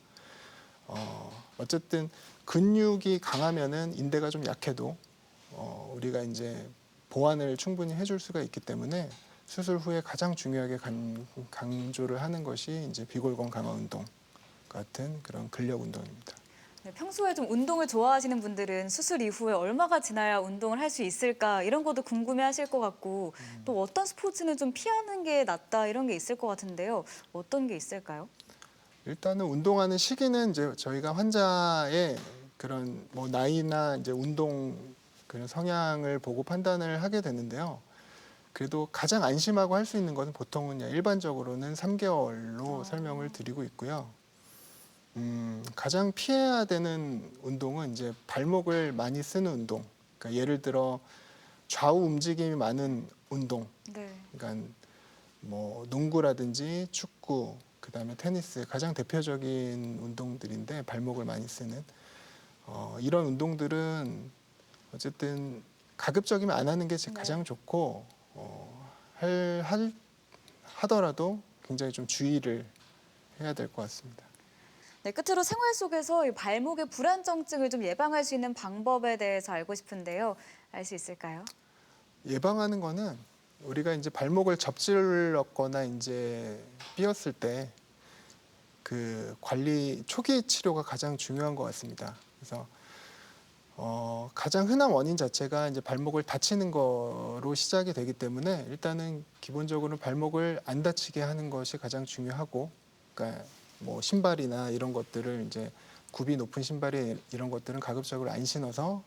어쨌든 근육이 강하면은 인대가 좀 약해도 우리가 이제 보완을 충분히 해줄 수가 있기 때문에 수술 후에 가장 중요하게 강조를 하는 것이 이제 비골권 강화 운동 같은 그런 근력 운동입니다. 네, 평소에 좀 운동을 좋아하시는 분들은 수술 이후에 얼마가 지나야 운동을 할 수 있을까 이런 것도 궁금해하실 것 같고 또 어떤 스포츠는 좀 피하는 게 낫다 이런 게 있을 것 같은데요. 어떤 게 있을까요? 일단은 운동하는 시기는 이제 저희가 환자의 그런 뭐 나이나 이제 운동 그런 성향을 보고 판단을 하게 되는데요. 그래도 가장 안심하고 할 수 있는 것은 보통은 일반적으로는 3개월로 설명을 드리고 있고요. 가장 피해야 되는 운동은 이제 발목을 많이 쓰는 운동. 그러니까 예를 들어 좌우 움직임이 많은 운동. 네. 그러니까 뭐 농구라든지 축구, 그다음에 테니스 가장 대표적인 운동들인데 발목을 많이 쓰는 이런 운동들은 어쨌든 가급적이면 안 하는 게 가장 좋고 하더라도 굉장히 좀 주의를 해야 될 것 같습니다. 네, 끝으로 생활 속에서 이 발목의 불안정증을 좀 예방할 수 있는 방법에 대해서 알고 싶은데요. 알 수 있을까요? 예방하는 거는 우리가 이제 발목을 접질렀거나 이제 삐었을 때 그 관리 초기 치료가 가장 중요한 것 같습니다. 그래서 가장 흔한 원인 자체가 이제 발목을 다치는 거로 시작이 되기 때문에 일단은 기본적으로 발목을 안 다치게 하는 것이 가장 중요하고, 그러니까 뭐 신발이나 이런 것들을 이제 굽이 높은 신발이 이런 것들은 가급적으로 안 신어서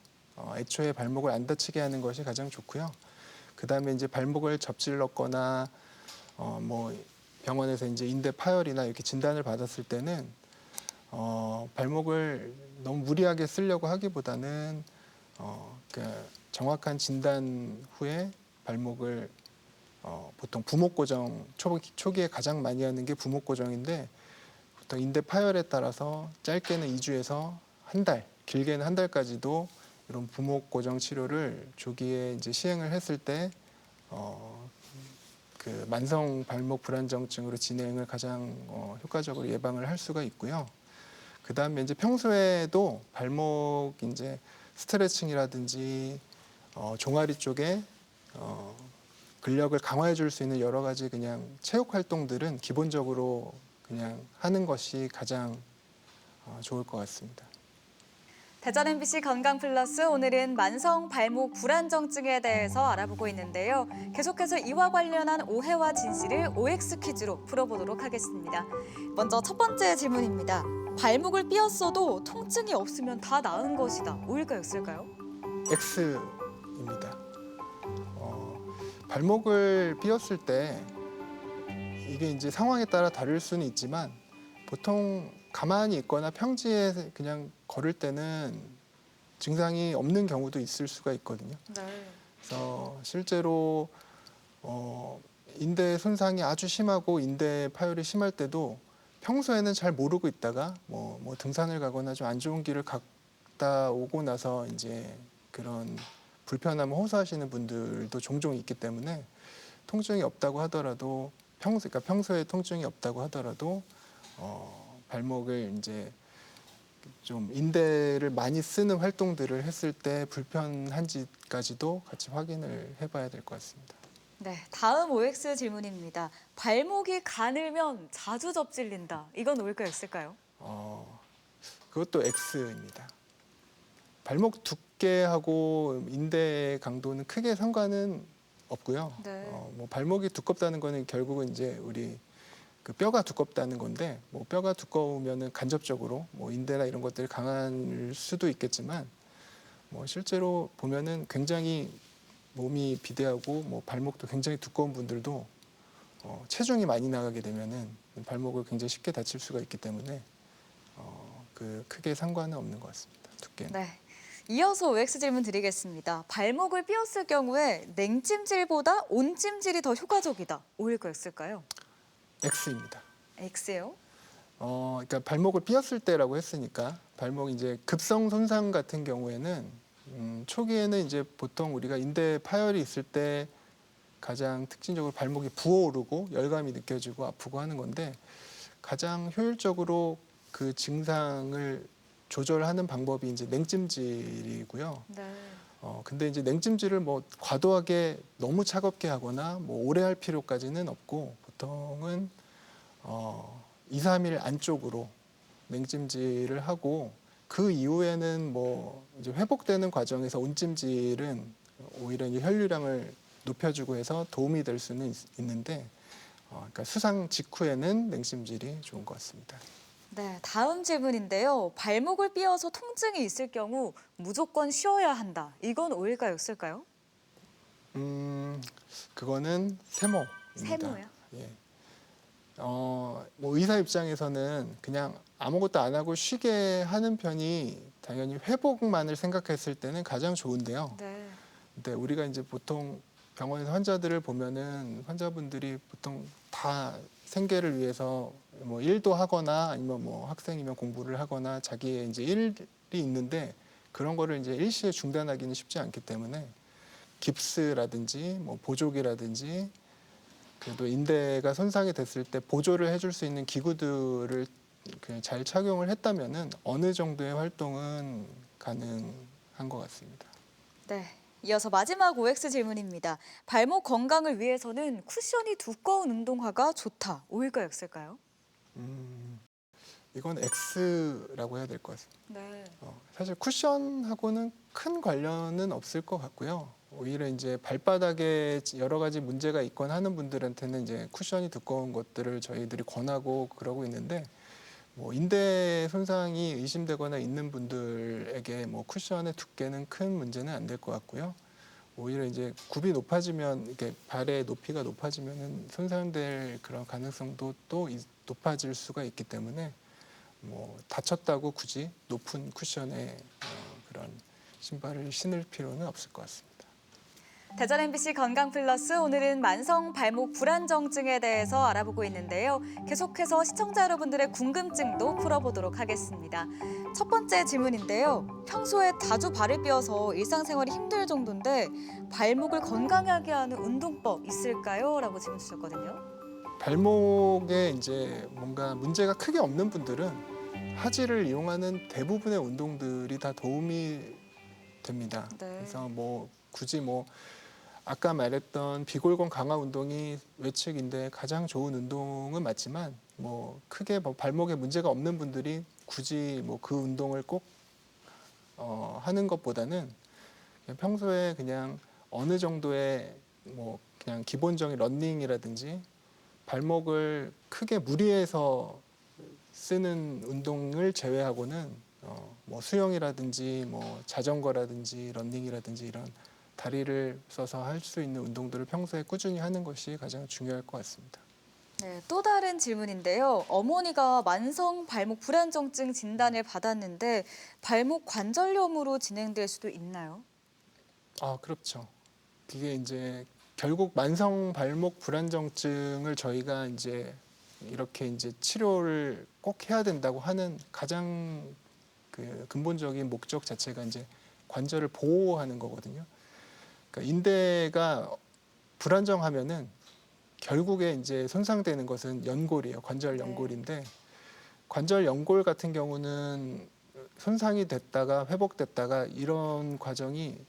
애초에 발목을 안 다치게 하는 것이 가장 좋고요. 그 다음에 이제 발목을 접질렀거나 뭐 병원에서 이제 인대 파열이나 이렇게 진단을 받았을 때는 발목을 너무 무리하게 쓰려고 하기보다는 그러니까 정확한 진단 후에 발목을 보통 부목 고정 초기에 가장 많이 하는 게 부목 고정인데 보통 인대 파열에 따라서 짧게는 2주에서 한 달 길게는 한 달까지도 이런 부목 고정 치료를 조기에 이제 시행을 했을 때 그 만성 발목 불안정증으로 진행을 가장 효과적으로 예방을 할 수가 있고요. 그 다음에 이제 평소에도 발목 이제 스트레칭이라든지 종아리 쪽에 근력을 강화해 줄 수 있는 여러 가지 그냥 체육 활동들은 기본적으로 그냥 하는 것이 가장 좋을 것 같습니다. 대전 MBC 건강 플러스 오늘은 만성 발목 불안정증에 대해서 알아보고 있는데요. 계속해서 이와 관련한 오해와 진실을 OX 퀴즈로 풀어보도록 하겠습니다. 먼저 첫 번째 질문입니다. 발목을 삐었어도 통증이 없으면 다 나은 것이다. O일까요, X일까요? X입니다. 발목을 삐었을 때 이게 이제 상황에 따라 다를 수는 있지만 보통 가만히 있거나 평지에 그냥 걸을 때는 증상이 없는 경우도 있을 수가 있거든요. 네. 그래서 실제로 인대 손상이 아주 심하고 인대 파열이 심할 때도 평소에는 잘 모르고 있다가 뭐 등산을 가거나 좀 안 좋은 길을 갔다 오고 나서 이제 그런 불편함을 호소하시는 분들도 종종 있기 때문에 통증이 없다고 하더라도 그러니까 평소에 통증이 없다고 하더라도 발목을 이제 좀 인대를 많이 쓰는 활동들을 했을 때 불편한지까지도 같이 확인을 해봐야 될 것 같습니다. 네, 다음 OX 질문입니다. 발목이 가늘면 자주 접질린다. 이건 O일까요, X일까요? 그것도 X입니다. 발목 두께하고 인대 강도는 크게 상관은 없고요. 네. 뭐 발목이 두껍다는 거는 결국은 이제 우리 그 뼈가 두껍다는 건데 뭐 뼈가 두꺼우면은 간접적으로 뭐 인대나 이런 것들이 강할 수도 있겠지만 뭐 실제로 보면은 굉장히 몸이 비대하고 뭐 발목도 굉장히 두꺼운 분들도 체중이 많이 나가게 되면은 발목을 굉장히 쉽게 다칠 수가 있기 때문에 그 크게 상관은 없는 것 같습니다. 두께는. 네. 이어서 OX 질문 드리겠습니다. 발목을 삐었을 경우에 냉찜질보다 온찜질이 더 효과적이다. O일까요, X일까요? X입니다. X예요? 그러니까 발목을 삐었을 때라고 했으니까 발목 이제 급성 손상 같은 경우에는 초기에는 이제 보통 우리가 인대 파열이 있을 때 가장 특징적으로 발목이 부어오르고 열감이 느껴지고 아프고 하는 건데 가장 효율적으로 그 증상을 조절하는 방법이 이제 냉찜질이고요. 네. 근데 이제 냉찜질을 뭐 과도하게 너무 차갑게 하거나 뭐 오래 할 필요까지는 없고 보통은 2, 3일 안쪽으로 냉찜질을 하고 그 이후에는 뭐 이제 회복되는 과정에서 온찜질은 오히려 이제 혈류량을 높여주고 해서 도움이 될 수는 있는데 그러니까 수상 직후에는 냉찜질이 좋은 것 같습니다. 네, 다음 질문인데요. 발목을 삐어서 통증이 있을 경우 무조건 쉬어야 한다. 이건 O일까요, X일까요? 그거는 세모입니다. 세모요? 예. 뭐 의사 입장에서는 그냥 아무것도 안 하고 쉬게 하는 편이 당연히 회복만을 생각했을 때는 가장 좋은데요. 네. 근데 우리가 이제 보통 병원에서 환자들을 보면은 환자분들이 보통 다 생계를 위해서 뭐 일도 하거나 아니면 뭐 학생이면 공부를 하거나 자기의 이제 일이 있는데 그런 거를 이제 일시에 중단하기는 쉽지 않기 때문에 깁스라든지 뭐 보조기라든지 그래도 인대가 손상이 됐을 때 보조를 해줄 수 있는 기구들을 그냥 잘 착용을 했다면은 어느 정도의 활동은 가능한 것 같습니다. 네. 이어서 마지막 OX 질문입니다. 발목 건강을 위해서는 쿠션이 두꺼운 운동화가 좋다. O일까요, X일까요? 이건 X라고 해야 될 것 같습니다. 네. 사실 쿠션하고는 큰 관련은 없을 것 같고요. 오히려 이제 발바닥에 여러 가지 문제가 있거나 하는 분들한테는 이제 쿠션이 두꺼운 것들을 저희들이 권하고 그러고 있는데 뭐 인대 손상이 의심되거나 있는 분들에게 뭐 쿠션의 두께는 큰 문제는 안 될 것 같고요. 오히려 이제 굽이 높아지면 이렇게 발의 높이가 높아지면은 손상될 그런 가능성도 또 높아질 수가 있기 때문에 뭐 다쳤다고 굳이 높은 쿠션의 그런 신발을 신을 필요는 없을 것 같습니다. 대전 MBC 건강 플러스 오늘은 만성 발목 불안정증에 대해서 알아보고 있는데요. 계속해서 시청자 여러분들의 궁금증도 풀어보도록 하겠습니다. 첫 번째 질문인데요. 평소에 자주 발을 삐어서 일상생활이 힘들 정도인데 발목을 건강하게 하는 운동법 있을까요? 라고 질문 주셨거든요. 발목에 이제 뭔가 문제가 크게 없는 분들은 하지를 이용하는 대부분의 운동들이 다 도움이 됩니다. 네. 그래서 뭐 굳이 뭐 아까 말했던 비골권 강화 운동이 외측인데 가장 좋은 운동은 맞지만 뭐 크게 뭐 발목에 문제가 없는 분들이 굳이 뭐 그 운동을 꼭 하는 것보다는 그냥 평소에 그냥 어느 정도의 뭐 그냥 기본적인 러닝이라든지 발목을 크게 무리해서 쓰는 운동을 제외하고는 뭐 수영이라든지 뭐 자전거라든지 러닝이라든지 이런 다리를 써서 할 수 있는 운동들을 평소에 꾸준히 하는 것이 가장 중요할 것 같습니다. 네, 또 다른 질문인데요. 어머니가 만성 발목 불안정증 진단을 받았는데 발목 관절염으로 진행될 수도 있나요? 아, 그렇죠. 그게 이제 결국 만성 발목 불안정증을 저희가 이제 이렇게 이제 치료를 꼭 해야 된다고 하는 가장 그 근본적인 목적 자체가 이제 관절을 보호하는 거거든요. 그러니까 인대가 불안정하면은 결국에 이제 손상되는 것은 연골이에요. 관절 연골인데 관절 연골 같은 경우는 손상이 됐다가 회복됐다가 이런 과정이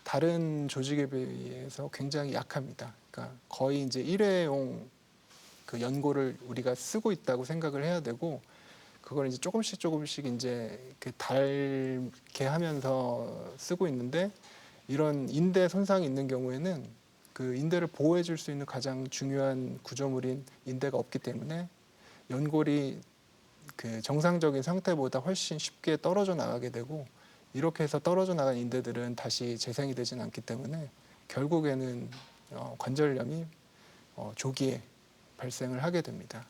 다른 조직에 비해서 굉장히 약합니다. 그러니까 거의 이제 일회용 그 연골을 우리가 쓰고 있다고 생각을 해야 되고 그걸 이제 조금씩 이제 이렇게 닳게 하면서 쓰고 있는데 이런 인대 손상이 있는 경우에는 그 인대를 보호해 줄 수 있는 가장 중요한 구조물인 인대가 없기 때문에 연골이 그 정상적인 상태보다 훨씬 쉽게 떨어져 나가게 되고 이렇게 해서 떨어져 나간 인대들은 다시 재생이 되지는 않기 때문에 결국에는 관절염이 조기에 발생을 하게 됩니다.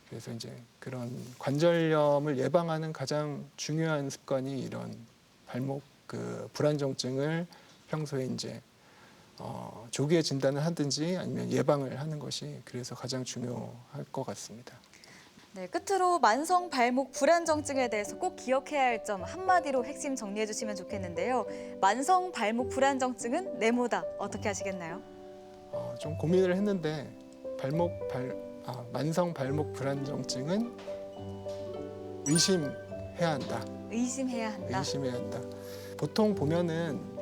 그래서 이제 그런 관절염을 예방하는 가장 중요한 습관이 이런 발목 그 불안정증을 평소에 이제 조기에 진단을 하든지 아니면 예방을 하는 것이 그래서 가장 중요할 것 같습니다. 네, 끝으로 만성 발목 불안정증에 대해서 꼭 기억해야 할 점 한마디로 핵심 정리해 주시면 좋겠는데요. 만성 발목 불안정증은 네모다. 어떻게 하시겠나요? 좀 고민을 했는데 만성 발목 불안정증은 의심해야 한다. 의심해야 한다. 의심해야 한다. 보통 보면은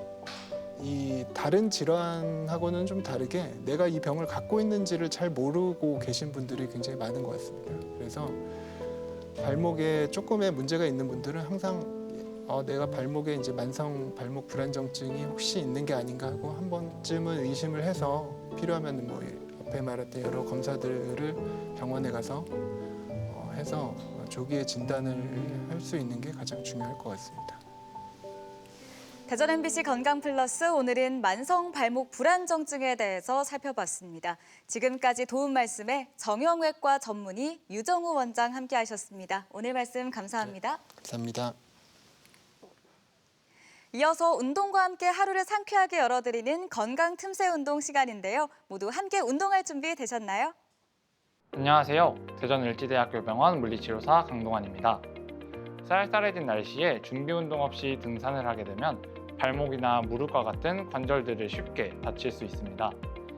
이 다른 질환하고는 좀 다르게 내가 이 병을 갖고 있는지를 잘 모르고 계신 분들이 굉장히 많은 것 같습니다. 그래서 발목에 조금의 문제가 있는 분들은 항상 내가 발목에 이제 만성 발목 불안정증이 혹시 있는 게 아닌가 하고 한 번쯤은 의심을 해서 필요하면 뭐 앞에 말했던 여러 검사들을 병원에 가서 해서 조기에 진단을 할 수 있는 게 가장 중요할 것 같습니다. 대전 MBC 건강 플러스 오늘은 만성 발목 불안정증에 대해서 살펴봤습니다. 지금까지 도움 말씀에 정형외과 전문의 유정우 원장 함께하셨습니다. 오늘 말씀 감사합니다. 감사합니다. 이어서 운동과 함께 하루를 상쾌하게 열어드리는 건강 틈새 운동 시간인데요. 모두 함께 운동할 준비 되셨나요? 안녕하세요. 대전을지대학교병원 물리치료사 강동환입니다. 쌀쌀해진 날씨에 준비 운동 없이 등산을 하게 되면 발목이나 무릎과 같은 관절들을 쉽게 다칠 수 있습니다.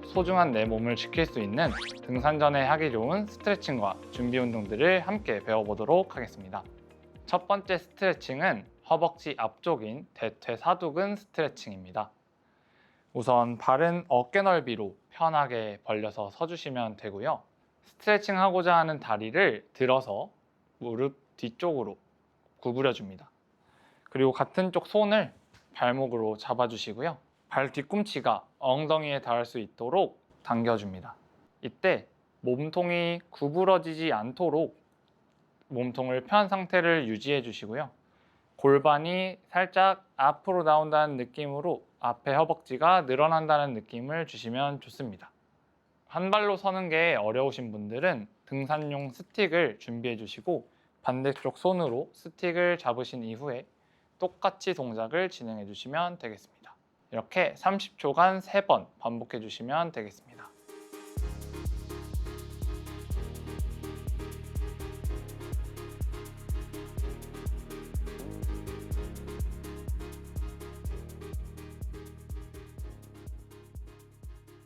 소중한 내 몸을 지킬 수 있는 등산 전에 하기 좋은 스트레칭과 준비 운동들을 함께 배워보도록 하겠습니다. 첫 번째 스트레칭은 허벅지 앞쪽인 대퇴사두근 스트레칭입니다. 우선 발은 어깨 넓이로 편하게 벌려서 서주시면 되고요. 스트레칭 하고자 하는 다리를 들어서 무릎 뒤쪽으로 구부려줍니다. 그리고 같은 쪽 손을 발목으로 잡아주시고요. 발 뒤꿈치가 엉덩이에 닿을 수 있도록 당겨줍니다. 이때 몸통이 구부러지지 않도록 몸통을 편 상태를 유지해 주시고요. 골반이 살짝 앞으로 나온다는 느낌으로 앞에 허벅지가 늘어난다는 느낌을 주시면 좋습니다. 한 발로 서는 게 어려우신 분들은 등산용 스틱을 준비해 주시고 반대쪽 손으로 스틱을 잡으신 이후에 똑같이 동작을 진행해 주시면 되겠습니다. 이렇게 30초간 3번 반복해 주시면 되겠습니다.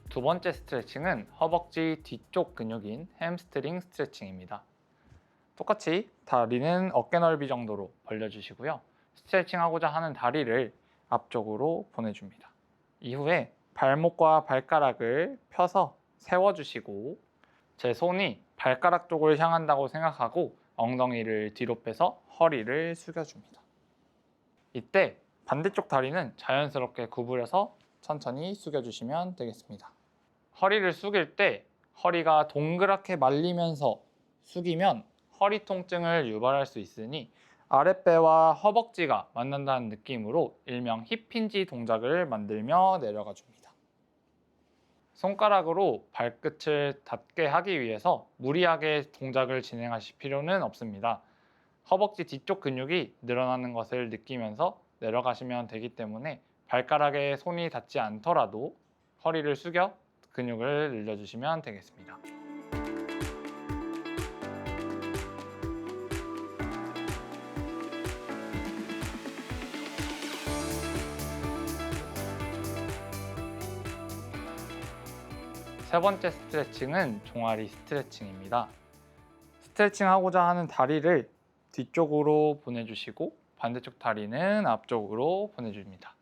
두 번째 스트레칭은 허벅지 뒤쪽 근육인 햄스트링 스트레칭입니다. 똑같이 다리는 어깨 넓이 정도로 벌려주시고요. 스트레칭하고자 하는 다리를 앞쪽으로 보내줍니다. 이후에 발목과 발가락을 펴서 세워주시고 제 손이 발가락 쪽을 향한다고 생각하고 엉덩이를 뒤로 빼서 허리를 숙여줍니다. 이때 반대쪽 다리는 자연스럽게 구부려서 천천히 숙여주시면 되겠습니다. 허리를 숙일 때 허리가 동그랗게 말리면서 숙이면 허리 통증을 유발할 수 있으니 아랫배와 허벅지가 만난다는 느낌으로 일명 힙힌지 동작을 만들며 내려가 줍니다. 손가락으로 발끝을 닿게 하기 위해서 무리하게 동작을 진행하실 필요는 없습니다. 허벅지 뒤쪽 근육이 늘어나는 것을 느끼면서 내려가시면 되기 때문에 발가락에 손이 닿지 않더라도 허리를 숙여 근육을 늘려주시면 되겠습니다. 세 번째 스트레칭은 종아리 스트레칭입니다. 스트레칭하고자 하는 다리를 뒤쪽으로 보내주시고 반대쪽 다리는 앞쪽으로 보내줍니다.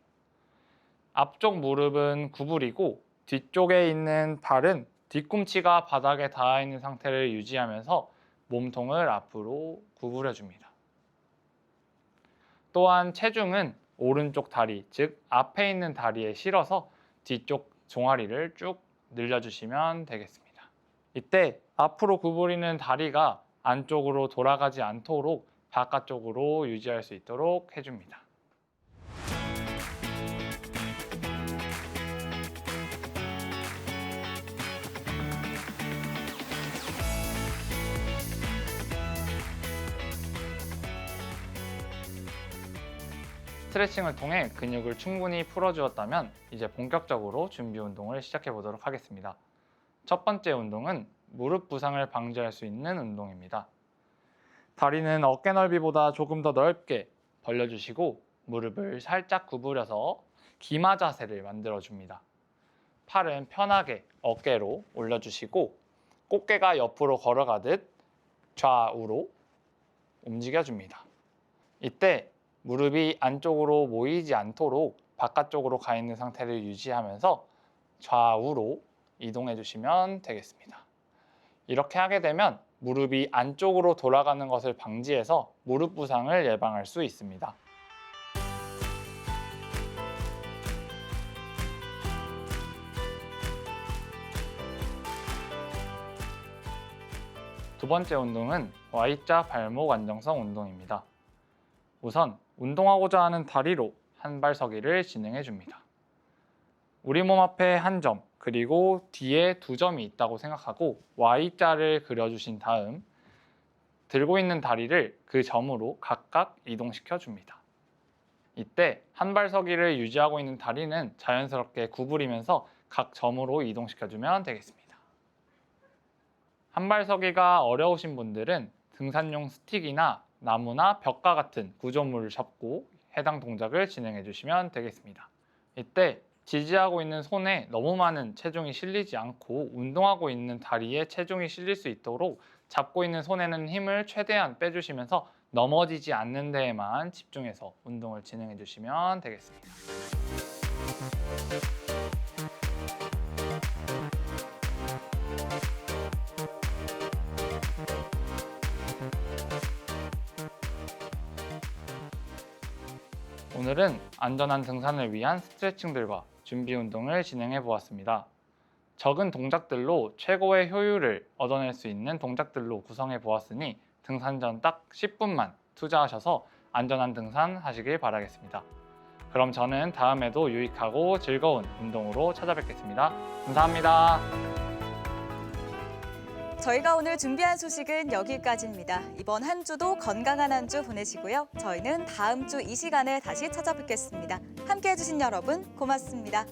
앞쪽 무릎은 구부리고 뒤쪽에 있는 발은 뒤꿈치가 바닥에 닿아 있는 상태를 유지하면서 몸통을 앞으로 구부려줍니다. 또한 체중은 오른쪽 다리, 즉 앞에 있는 다리에 실어서 뒤쪽 종아리를 쭉 늘려주시면 되겠습니다. 이때 앞으로 구부리는 다리가 안쪽으로 돌아가지 않도록 바깥쪽으로 유지할 수 있도록 해줍니다. 스트레칭을 통해 근육을 충분히 풀어주었다면 이제 본격적으로 준비 운동을 시작해 보도록 하겠습니다. 첫 번째 운동은 무릎 부상을 방지할 수 있는 운동입니다. 다리는 어깨 넓이보다 조금 더 넓게 벌려주시고 무릎을 살짝 구부려서 기마 자세를 만들어줍니다. 팔은 편하게 어깨로 올려주시고 꽃게가 옆으로 걸어가듯 좌우로 움직여줍니다. 이때 무릎이 안쪽으로 모이지 않도록 바깥쪽으로 가 있는 상태를 유지하면서 좌우로 이동해 주시면 되겠습니다. 이렇게 하게 되면 무릎이 안쪽으로 돌아가는 것을 방지해서 무릎 부상을 예방할 수 있습니다. 두 번째 운동은 Y자 발목 안정성 운동입니다. 우선 운동하고자 하는 다리로 한발서기를 진행해 줍니다. 우리 몸 앞에 한 점, 그리고 뒤에 2점이 있다고 생각하고 Y자를 그려주신 다음 들고 있는 다리를 그 점으로 각각 이동시켜 줍니다. 이때 한발서기를 유지하고 있는 다리는 자연스럽게 구부리면서 각 점으로 이동시켜 주면 되겠습니다. 한발서기가 어려우신 분들은 등산용 스틱이나 나무나 벽과 같은 구조물을 잡고 해당 동작을 진행해 주시면 되겠습니다. 이때 지지하고 있는 손에 너무 많은 체중이 실리지 않고 운동하고 있는 다리에 체중이 실릴 수 있도록 잡고 있는 손에는 힘을 최대한 빼주시면서 넘어지지 않는 데에만 집중해서 운동을 진행해 주시면 되겠습니다. 오늘은 안전한 등산을 위한 스트레칭들과 준비 운동을 진행해 보았습니다. 적은 동작들로 최고의 효율을 얻어낼 수 있는 동작들로 구성해 보았으니 등산 전 딱 10분만 투자하셔서 안전한 등산 하시길 바라겠습니다. 그럼 저는 다음에도 유익하고 즐거운 운동으로 찾아뵙겠습니다. 감사합니다. 저희가 오늘 준비한 소식은 여기까지입니다. 이번 한 주도 건강한 한 주 보내시고요. 저희는 다음 주 이 시간에 다시 찾아뵙겠습니다. 함께해 주신 여러분 고맙습니다.